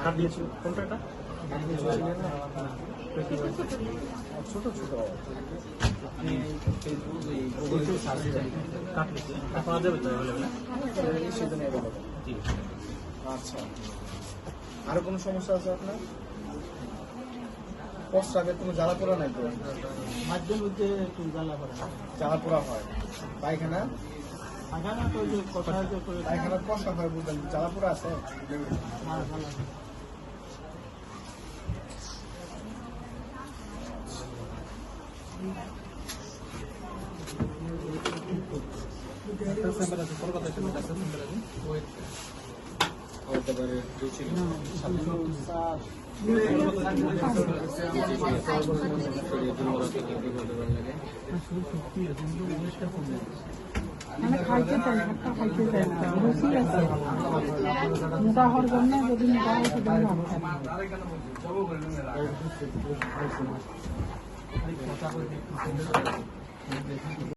কাট দিয়েছিল কোনটা এটা? ছোট ছোট আপনি কাটলে এখন আর যাবে তো অ্যাভেলেবেল? সেজন্য এগুলো। জি। আচ্ছা, আরো কোনো সমস্যা আছে আপনার? প্রস্রাবের কোনো জ্বালা পোড়া নাই তো? মাঝে মধ্যে একটু জ্বালা করে। জ্বালা পোড়া হয়। পায়খানা? পায়খানা তো যে কথা যে করে পায়খানার কষা হয় বলতেন, জ্বালা পোড়া আছে? আর ভালো লাগে। চেম্বার আছে, কলকাতা চেম্বার আছে, চেম্বার আছে। মানে খাইতে চাই, ভাতটা খাইতে চাই না, রুচি আছে। মোটা হওয়ার জন্য যদি মোটা হয় সেটা ভাত খাই।